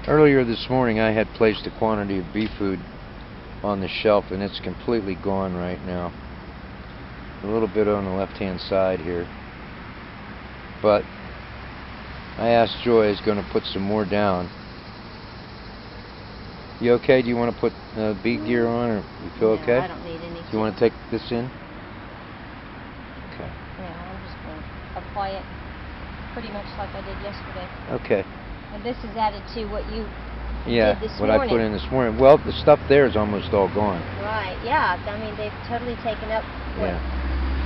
Earlier this morning I had placed a quantity of bee food on the shelf and it's completely gone right now. A little bit on the left hand side here. But I asked Joy is going to put some more down. You okay? Do you want to put bee gear on, or you feel okay? I don't need anything. Do you want to take this in? Okay. Yeah, I'm just going to apply it pretty much like I did yesterday. Okay. And this is added to what you Yeah, did this what morning. I put in this morning. Well, the stuff there is almost all gone. Right, yeah. I mean, they've totally taken up what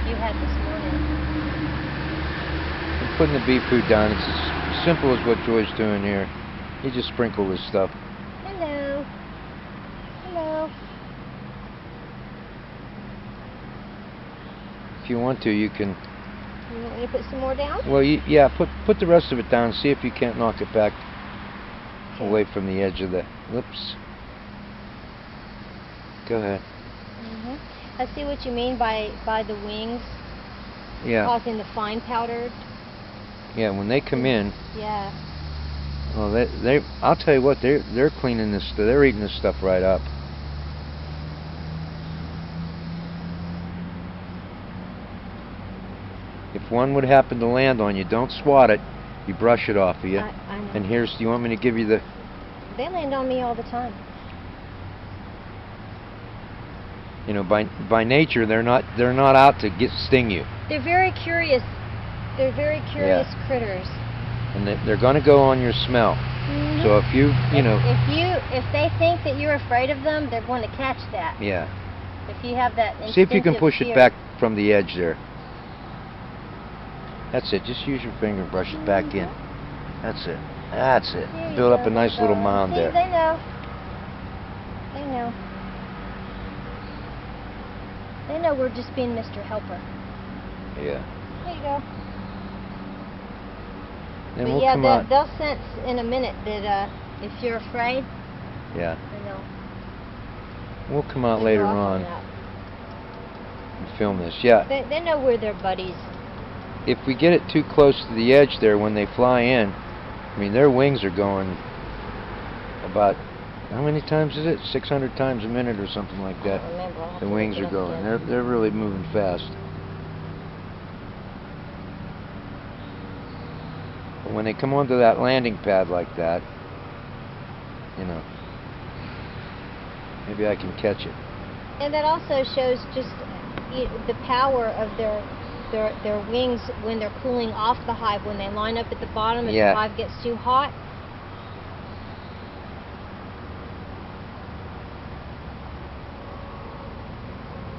you had this morning. I'm putting the bee food down. It's as simple as what Joy's doing here. You just sprinkle this stuff. Hello. Hello. If you want to, you can. You want me to put some more down? Well, yeah, put the rest of it down. See if you can't knock it back away from the edge of the. Whoops. Go ahead. I see what you mean by the wings. Yeah. Causing the fine powder. Yeah, when they come in. Yeah. Well, they I'll tell you what, they're cleaning this. They're eating this stuff right up. If one would happen to land on you, don't swat it. You brush it off of you. I know. And here's. Do you want me to give you the? They land on me all the time. You know, by nature, they're not out to sting you. They're very curious. They're very curious critters. And they're going to go on your smell. So if you know. If they think that you're afraid of them, they're going to catch that. Yeah. If you have that instinctive See if you can push fear. it back from the edge there. That's it. Just use your finger and brush it back in. That's it. That's it. Build up a nice little mound See, there. They know. They know. They know we're just being Mr. Helper. Yeah. There you go. Then But we'll yeah, come out. they'll sense in a minute that if you're afraid, Yeah. then they'll. We'll come out they'll later go off on that. and film this. Yeah. They know we're their buddies. If we get it too close to the edge there when they fly in, I mean their wings are going about, how many times is it? 600 times a minute or something like that. I don't remember. I'll have The to wings look it are up going. again. They're really moving fast. But when they come onto that landing pad like that, you know, maybe I can catch it. And that also shows just the power of their wings when they're cooling off the hive, when they line up at the bottom and the hive gets too hot.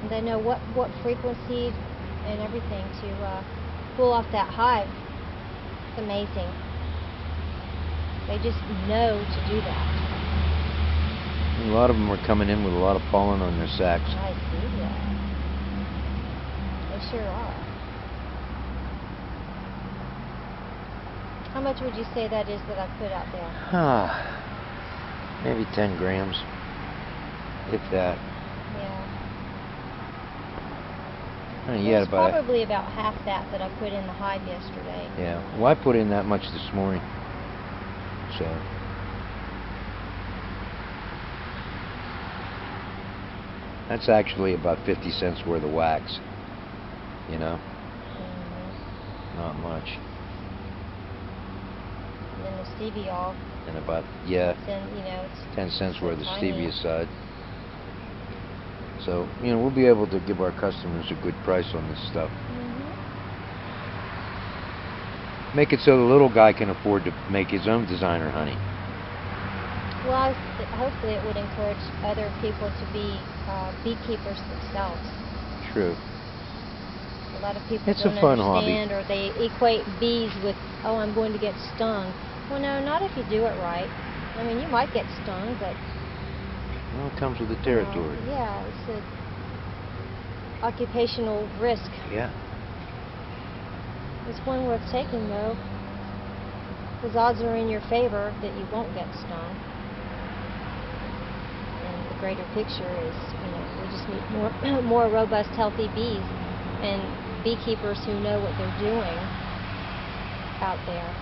And they know what frequency and everything to cool off that hive. It's amazing. They just know to do that. A lot of them are coming in with a lot of pollen on their sacks. I see that. They sure are. How much would you say that is that I put out there? Maybe 10 grams, if that. Yeah. It's probably about half that I put in the hive yesterday. Yeah. Well, I put in that much this morning. So. That's actually about 50 cents worth of wax. You know? Not much. And then the stevia oil. And about, it's 10 cents worth of tiny. stevia side. So, we'll be able to give our customers a good price on this stuff. Make it so the little guy can afford to make his own designer honey. Well, hopefully it would encourage other people to be beekeepers themselves. True. A lot of people It's don't a fun understand, hobby. or they equate bees with, oh, I'm going to get stung. Well, no, not if you do it right. I mean, you might get stung, but... Well, it comes with the territory. Yeah, it's an occupational risk. Yeah. It's one worth taking, though, because odds are in your favor that you won't get stung. And the greater picture is, we just need more robust, healthy bees, and beekeepers who know what they're doing out there.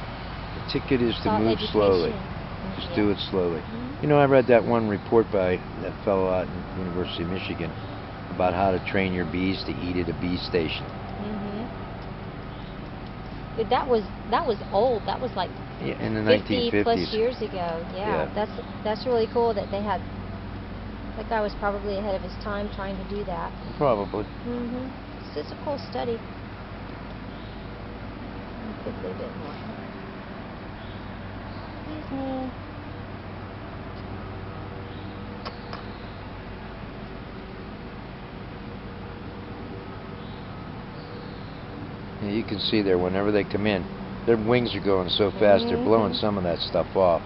The ticket is to move education. slowly. Just Yeah. do it slowly. You know, I read that one report by that fellow out in the University of Michigan about how to train your bees to eat at a bee station. But that was old. That was like Yeah, in the 50 1950s. plus years ago. Yeah. That's really cool that they had. That guy was probably ahead of his time trying to do that. Probably. It's just a cool study. Quickly a bit more. Excuse me. Yeah, you can see there whenever they come in, their wings are going so fast they're blowing some of that stuff off.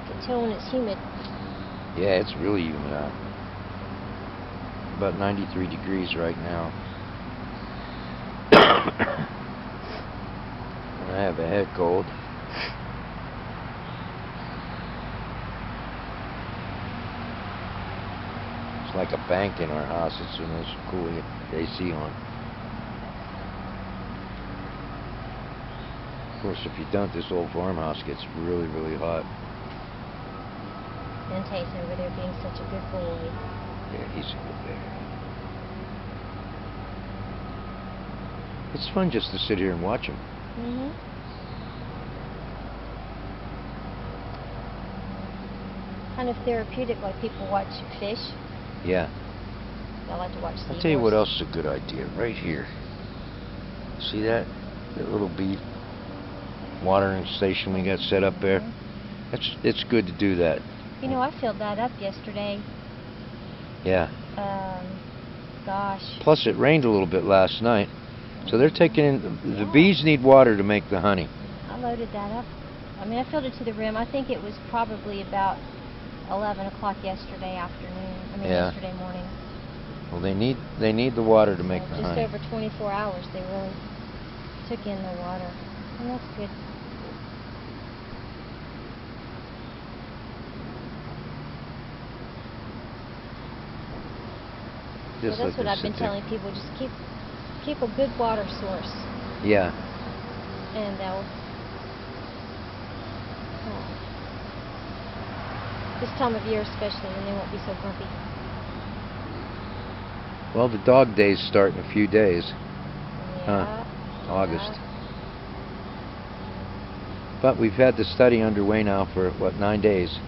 You can tell when it's humid. Yeah, it's really humid out. About 93 degrees right now. I have a head cold. It's like a bank in our house. It's the most cool AC on. Of course, if you don't, this old farmhouse gets really, really hot. And Tate's over there being such a good boy. Yeah, he's a good bear. It's fun just to sit here and watch him. Kind of therapeutic, like people watch fish. Yeah. I like to watch seahorse. I'll tell you what else is a good idea. Right here. See that? That little bee watering station we got set up there? It's good to do that. You know, I filled that up yesterday. Yeah. Gosh. Plus it rained a little bit last night. So they're taking in, the bees need water to make the honey. I loaded that up. I mean, I filled it to the rim. I think it was probably about 11 o'clock yesterday afternoon. Yesterday morning. Well, they need the water to make the honey. Just over 24 hours, they really took in the water, and that's good. Just that's what I've been telling people. Just keep a good water source. Yeah. And they'll. This time of year especially, then they won't be so grumpy. Well, the dog days start in a few days. Yeah. August. But we've had the study underway now for, what, 9 days.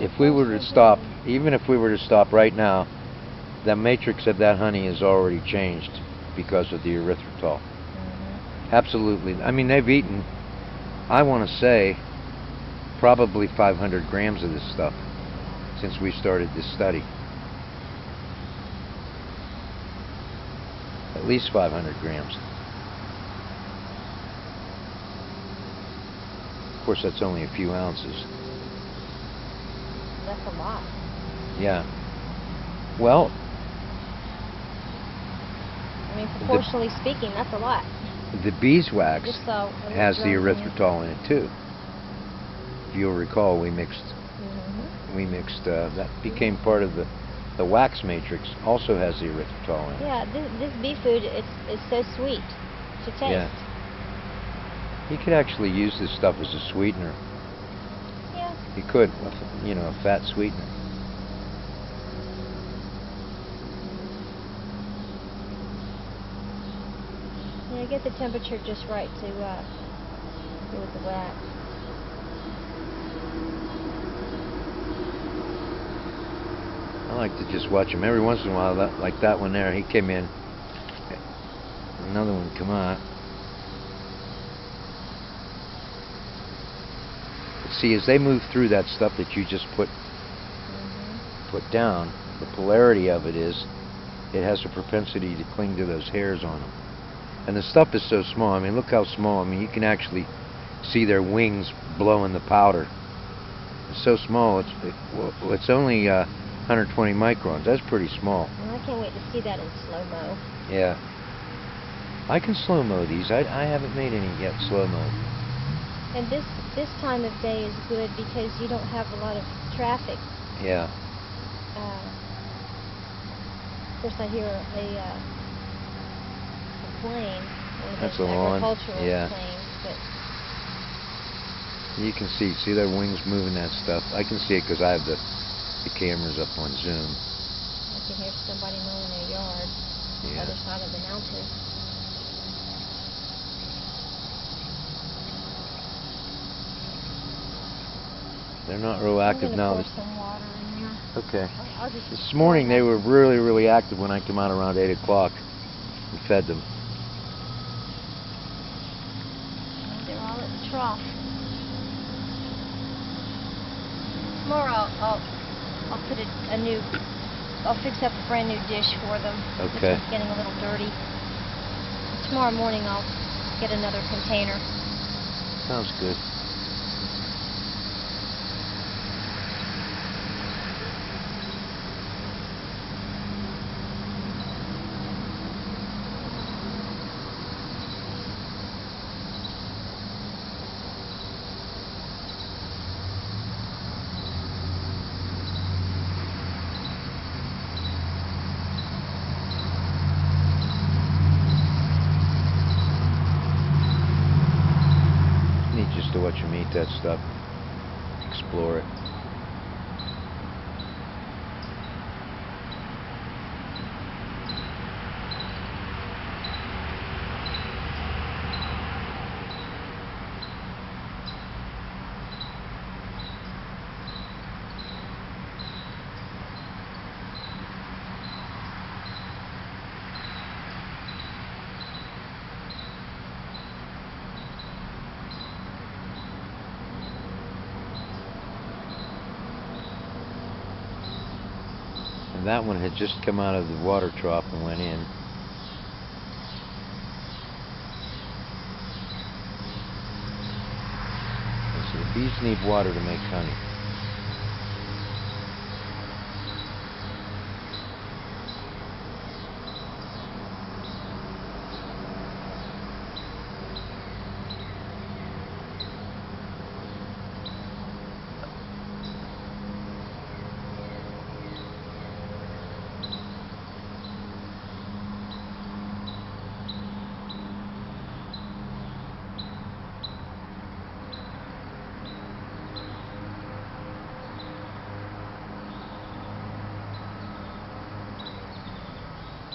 If we were to stop, even if we were to stop right now, the matrix of that honey is already changed because of the erythritol. Absolutely. I mean, they've eaten, I want to say, probably 500 grams of this stuff since we started this study. At least 500 grams. Of course, that's only a few ounces. That's a lot. Yeah. Well, I mean, proportionally speaking, that's a lot. The beeswax has the erythritol in it too. If you'll recall, we mixed that became part of the wax matrix. Also has the erythritol in it. Yeah, this bee food it's so sweet to taste. Yeah. You could actually use this stuff as a sweetener. Yeah. You could, you know, a fat sweetener. Yeah, get the temperature just right to go with the wax. I like to just watch him every once in a while. Like that one there, he came in. Another one come out. See, as they move through that stuff that you just put down, the polarity of it is, it has a propensity to cling to those hairs on them. And the stuff is so small. I mean, look how small. I mean, you can actually see their wings blowing the powder. It's so small. It's only 120 microns. That's pretty small. Well, I can't wait to see that in slow-mo. Yeah. I can slow-mo these. I haven't made any yet slow-mo. And this time of day is good because you don't have a lot of traffic. Yeah. Of course, I hear a plane, one of That's those a lawn, agricultural yeah. planes, but You can see their wings moving that stuff. I can see it because I have the cameras up on Zoom. I can hear somebody mowing their yard on the other side of the mountain. They're not real active now. I'm going to pour some water in there. Okay. I'll just This morning they were really active when I came out around 8 o'clock and fed them. They're all at the trough. Tomorrow I'll put I'll fix up a brand new dish for them. Okay. This one's getting a little dirty. Tomorrow morning I'll get another container. Sounds good. Just to watch them eat that stuff, explore it. And that one had just come out of the water trough and went in. So the bees need water to make honey.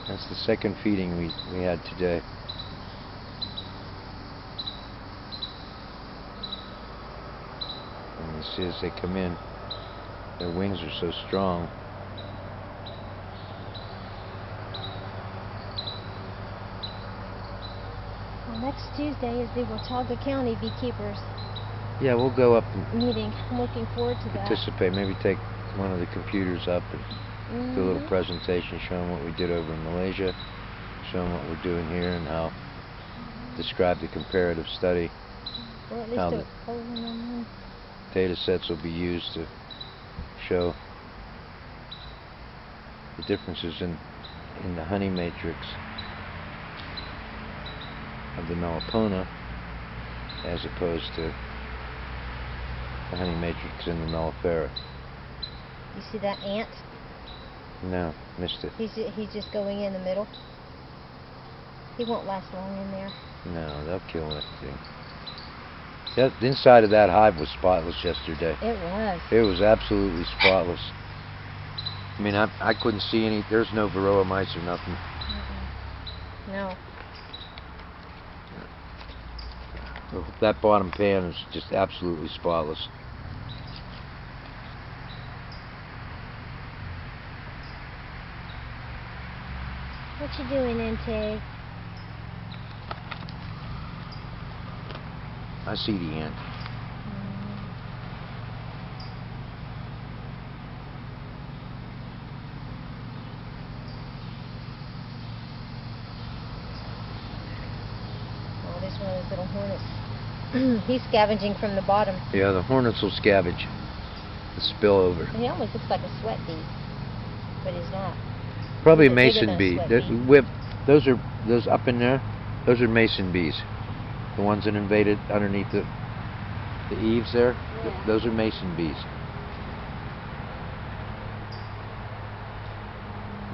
That's the second feeding we had today. And you see as they come in, their wings are so strong. Well, next Tuesday is the Watauga County Beekeepers Yeah, we'll go up and meeting. I'm looking forward to that. participate. Maybe take one of the computers up and do a little presentation showing what we did over in Malaysia, showing what we're doing here, and how describe the comparative study, Or at least how a the one-on-one. data sets will be used to show the differences in the honey matrix of the Mellifera as opposed to the honey matrix in the Mellifera. You see that ant? No, missed it. He's just going in the middle. He won't last long in there. No, they'll kill everything. The inside of that hive was spotless yesterday. It was. It was absolutely spotless. I mean, I couldn't see any. There's no varroa mice or nothing. No. That bottom pan is just absolutely spotless. What you doing, Ente? I see the ant. Oh, there's one of those little hornets. He's scavenging from the bottom. Yeah, the hornets will scavenge the spillover. He almost looks like a sweat bee, but he's not. Probably a He's bigger mason than a bee. sweat bee. Those up in there. Those are mason bees. The ones that invaded underneath the eaves there. Yeah. Those are mason bees.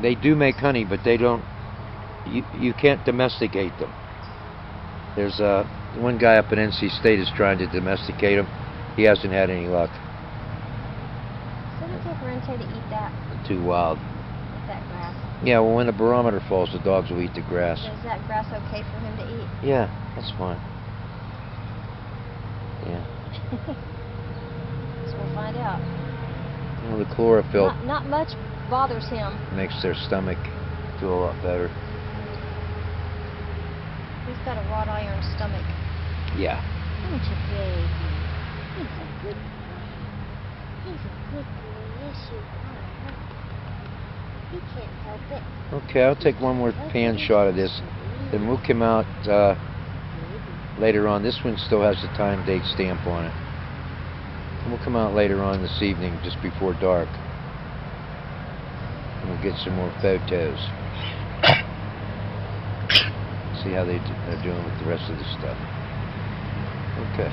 They do make honey, but they don't. You can't domesticate them. There's one guy up in NC State is trying to domesticate them. He hasn't had any luck. So it's okay for Rente to eat that. They're too wild. That grass. Yeah, well, when the barometer falls, the dogs will eat the grass. Is that grass okay for him to eat? Yeah, that's fine. Yeah. So we'll find out. Well, the chlorophyll Not much bothers him. makes their stomach feel a lot better. He's got a wrought iron stomach. Yeah. Don't you, baby? He's a good boy. He's a good boy. Yes, you are. He can't help it. Okay, I'll take one more pan shot of this. Then we'll come out later on. This one still has the time date stamp on it. And we'll come out later on this evening, just before dark. And we'll get some more photos. See how they're doing with the rest of the stuff. Okay.